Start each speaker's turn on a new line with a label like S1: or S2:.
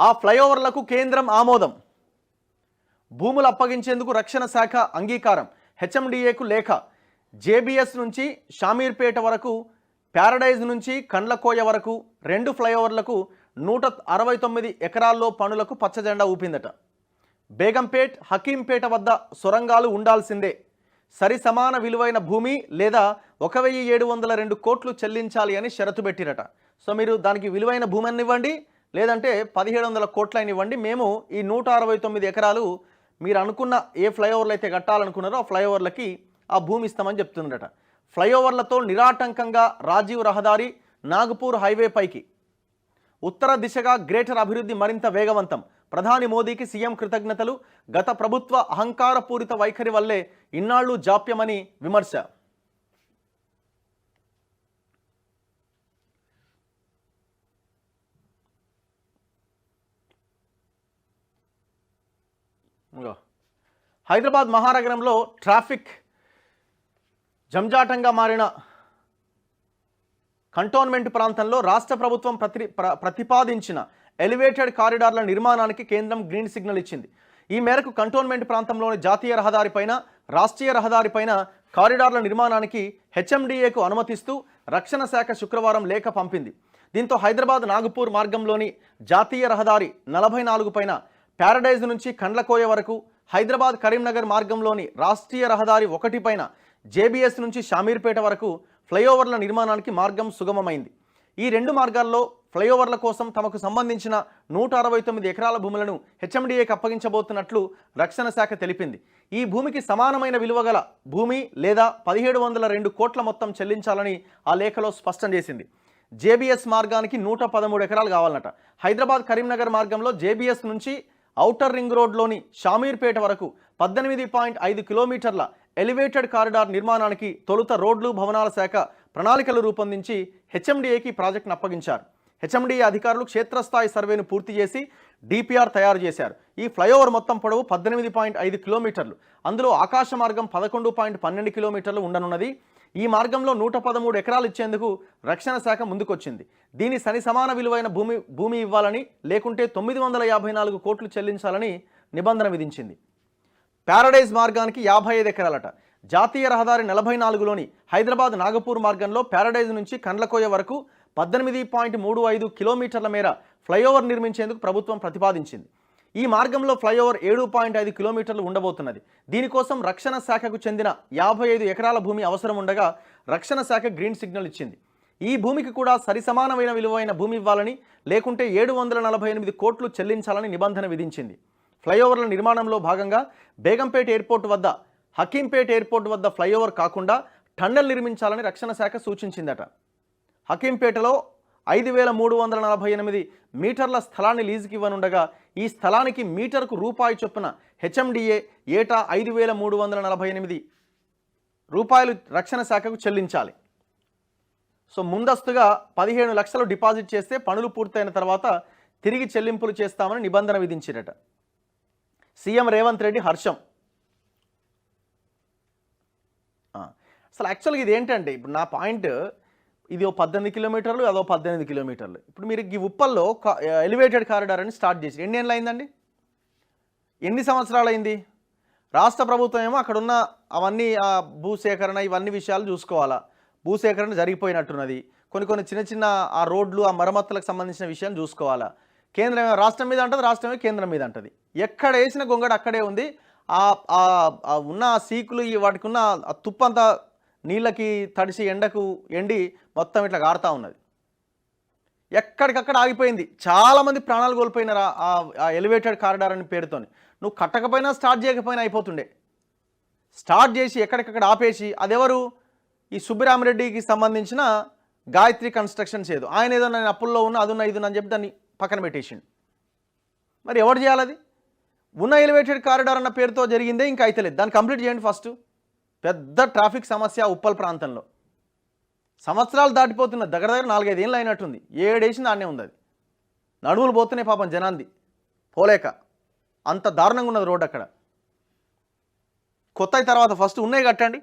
S1: ఆ ఫ్లైఓవర్లకు కేంద్రం ఆమోదం. భూములు అప్పగించేందుకు రక్షణ శాఖ అంగీకారం. హెచ్ఎండిఏకు లేఖ. జేబీఎస్ నుంచి షామీర్పేట వరకు, ప్యారడైజ్ నుంచి కండ్లకోయ వరకు 2 ఫ్లైఓవర్లకు 169 ఎకరాల్లో పనులకు పచ్చజెండా ఊపిందట. బేగంపేట్, హకీంపేట వద్ద సొరంగాలు ఉండాల్సిందే. సరి సమాన విలువైన భూమి లేదా 1702 కోట్లు చెల్లించాలి అని షరతు పెట్టిరట. సో మీరు దానికి విలువైన భూమి అని ఇవ్వండి, లేదంటే 1700 కోట్లైన ఇవ్వండి, మేము ఈ 169 ఎకరాలు మీరు అనుకున్న ఏ ఫ్లైఓవర్లు అయితే కట్టాలనుకున్నారో ఆ ఫ్లైఓవర్లకి ఆ భూమి ఇస్తామని చెప్తుందట. ఫ్లైఓవర్లతో నిరాటంకంగా రాజీవ్ రహదారి, నాగపూర్ హైవే పైకి ఉత్తర దిశగా గ్రేటర్ అభివృద్ధి మరింత వేగవంతం. ప్రధాని మోదీకి సీఎం కృతజ్ఞతలు. గత ప్రభుత్వ అహంకారపూరిత వైఖరి వల్లే ఇన్నాళ్లు జాప్యమని విమర్శ. హైదరాబాద్ మహానగరంలో ట్రాఫిక్ జంజాటంగా మారిన కంటోన్మెంట్ ప్రాంతంలో రాష్ట్ర ప్రభుత్వం ప్రతిపాదించిన ఎలివేటెడ్ కారిడార్ల నిర్మాణానికి కేంద్రం గ్రీన్ సిగ్నల్ ఇచ్చింది. ఈ మేరకు కంటోన్మెంట్ ప్రాంతంలోని జాతీయ రహదారిపైన, రాష్ట్రీయ రహదారిపైన కారిడార్ల నిర్మాణానికి హెచ్ఎండిఏకు అనుమతిస్తూ రక్షణ శాఖ శుక్రవారం లేఖ పంపింది. దీంతో హైదరాబాద్ నాగపూర్ మార్గంలోని జాతీయ రహదారి 44 పైన, ప్యారడైజ్ నుంచి కండ్లకోయ వరకు, హైదరాబాద్ కరీంనగర్ మార్గంలోని రాష్ట్రీయ రహదారి 1 పైన, జేబీఎస్ నుంచి షామీర్పేట వరకు ఫ్లైఓవర్ల నిర్మాణానికి మార్గం సుగమమైంది. ఈ 2 మార్గాల్లో ఫ్లైఓవర్ల కోసం తమకు సంబంధించిన 169 ఎకరాల భూములను హెచ్ఎండిఏకి అప్పగించబోతున్నట్లు రక్షణ శాఖ తెలిపింది. ఈ భూమికి సమానమైన విలువ గల భూమి లేదా 1702 కోట్ల మొత్తం చెల్లించాలని ఆ లేఖలో స్పష్టం చేసింది. జేబీఎస్ మార్గానికి 113 ఎకరాలు కావాలన్నట. హైదరాబాద్ కరీంనగర్ మార్గంలో జేబీఎస్ నుంచి ఔటర్ రింగ్ రోడ్లోని షామీర్పేట వరకు 18.5 కిలోమీటర్ల ఎలివేటెడ్ కారిడార్ నిర్మాణానికి తొలుత రోడ్లు భవనాల శాఖ ప్రణాళికలు రూపొందించి హెచ్ఎండిఏకి ప్రాజెక్టును అప్పగించారు. హెచ్ఎండిఏ అధికారులు క్షేత్రస్థాయి సర్వేను పూర్తి చేసి డిపిఆర్ తయారు చేశారు. ఈ ఫ్లైఓవర్ మొత్తం పొడవు 18.5 కిలోమీటర్లు. అందులో ఆకాశ మార్గం 11.12 కిలోమీటర్లు ఉండనున్నది. ఈ మార్గంలో 113 ఎకరాలు ఇచ్చేందుకు రక్షణ శాఖ ముందుకొచ్చింది. దీని సరి సమాన విలువైన భూమి ఇవ్వాలని, లేకుంటే 954 కోట్లు చెల్లించాలని నిబంధన విధించింది. ప్యారడైజ్ మార్గానికి 55 ఎకరాలట. జాతీయ రహదారి 44లోని హైదరాబాద్ నాగపూర్ మార్గంలో ప్యారడైజ్ నుంచి కండ్లకోయ వరకు 18.35 కిలోమీటర్ల మేర ఫ్లైఓవర్ నిర్మించేందుకు ప్రభుత్వం ప్రతిపాదించింది. ఈ మార్గంలో ఫ్లైఓవర్ 7.5 కిలోమీటర్లు ఉండబోతున్నది. దీనికోసం రక్షణ శాఖకు చెందిన 55 ఎకరాల భూమి అవసరం ఉండగా రక్షణ శాఖ గ్రీన్ సిగ్నల్ ఇచ్చింది. ఈ భూమికి కూడా సరిసమానమైన విలువైన భూమి ఇవ్వాలని, లేకుంటే 748 కోట్లు చెల్లించాలని నిబంధన విధించింది. ఫ్లైఓవర్ల నిర్మాణంలో భాగంగా బేగంపేట ఎయిర్పోర్ట్ వద్ద, హకీంపేట ఎయిర్పోర్ట్ వద్ద ఫ్లైఓవర్ కాకుండా టన్నెల్ నిర్మించాలని రక్షణ శాఖ సూచించిందట. హకీంపేటలో 5348 మీటర్ల స్థలాన్ని లీజుకి ఇవ్వనుండగా ఈ స్థలానికి మీటర్కు రూపాయి చొప్పున హెచ్ఎండిఏ ఏటా 5348 రూపాయలు రక్షణ శాఖకు చెల్లించాలి. సో ముందస్తుగా 15 లక్షలు డిపాజిట్ చేస్తే పనులు పూర్తయిన తర్వాత తిరిగి చెల్లింపులు చేస్తామని నిబంధన విధించారట. సీఎం రేవంత్ రెడ్డి హర్షం. అసలు యాక్చువల్గా ఇది ఏంటంటే, ఇప్పుడు నా పాయింట్, ఇది 18 కిలోమీటర్లు, అదో 18 కిలోమీటర్లు. ఇప్పుడు మీరు ఈ ఉప్పల్లో ఎలివేటెడ్ కారిడార్ అని స్టార్ట్ చేసి ఎన్ని ఏళ్ళు అయిందండి? ఎన్ని సంవత్సరాలు అయింది? రాష్ట్ర ప్రభుత్వం ఏమో అక్కడున్న అవన్నీ భూసేకరణ ఇవన్నీ విషయాలు చూసుకోవాలా. భూసేకరణ జరిగిపోయినట్టున్నది. కొన్ని చిన్న చిన్న ఆ రోడ్లు, ఆ మరమ్మతులకు సంబంధించిన విషయాన్ని చూసుకోవాలా. కేంద్రం రాష్ట్రం మీద అంటది, రాష్ట్రమే కేంద్రం మీద అంటది. ఎక్కడ వేసిన గొంగడ అక్కడే ఉంది. ఉన్న సీకులు వాటికి ఉన్న తుప్పంతా నీళ్ళకి తడిసి ఎండకు ఎండి మొత్తం ఇట్లా గారుతూ ఉన్నది. ఎక్కడికక్కడ ఆగిపోయింది. చాలామంది ప్రాణాలు కోల్పోయినారు ఆ ఎలివేటెడ్ కారిడార్ అని పేరుతోని. నువ్వు కట్టకపోయినా స్టార్ట్ చేయకపోయినా అయిపోతుండే. స్టార్ట్ చేసి ఎక్కడికక్కడ ఆపేసి, అదెవరు? ఈ సుబ్బిరామిరెడ్డికి సంబంధించిన గాయత్రి కన్స్ట్రక్షన్స్ ఏదో, ఆయన ఏదో నేను అప్పుల్లో ఉన్న అదున్న ఇదున్న అని చెప్పి దాన్ని పక్కన పెట్టేసిండు. మరి ఎవరు చేయాలి? అది ఉన్న ఎలివేటెడ్ కారిడార్ అన్న పేరుతో జరిగిందే, ఇంకా అయితలేదు. దాన్ని కంప్లీట్ చేయండి ఫస్ట్. పెద్ద ట్రాఫిక్ సమస్య ఉప్పల్ ప్రాంతంలో. సంవత్సరాలు దాటిపోతున్న దగ్గర 4-5 ఏళ్ళు అయినట్టుంది. 7 వేసింది ఆడనే ఉంది. అది నడుములు పోతున్నాయి పాపం జనాంది పోలేక. అంత దారుణంగా ఉన్నది రోడ్ అక్కడ. కొత్త తర్వాత ఫస్ట్ ఉన్నాయి కట్టండి.